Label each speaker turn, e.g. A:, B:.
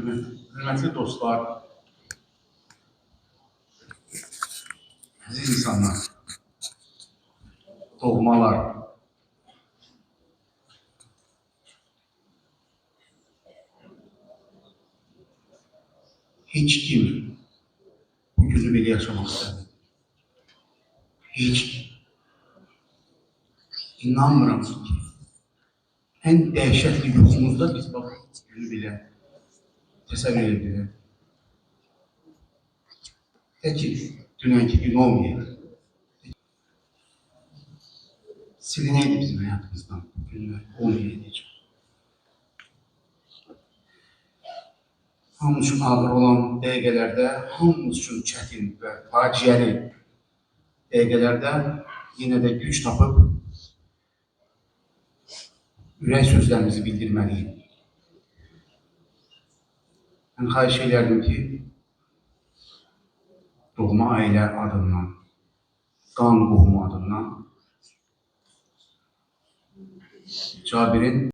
A: Hürmetli dostlar, aziz insanlar, doğmalar, hiç kim bu günü belə yaşamak istəmir. Hiç kim. İnanmıram ki, en dəhşətli yuxumuzda biz bak günü belə təsəvvür edirik. De ki, dünənki gün olmayacaq. Silineydi bizim hayatımızdan bu günler olmayacaq. Hamımız üçün ağır olan dəqiqələrdə, hamımız üçün çətin və faciəli dəqiqələrdə yenə də güc tapıb ürək sözlərimizi bildirməliyik. Mən xahiş ederdim ki, doğma ailə adından, qan qohumu adından Cabir'in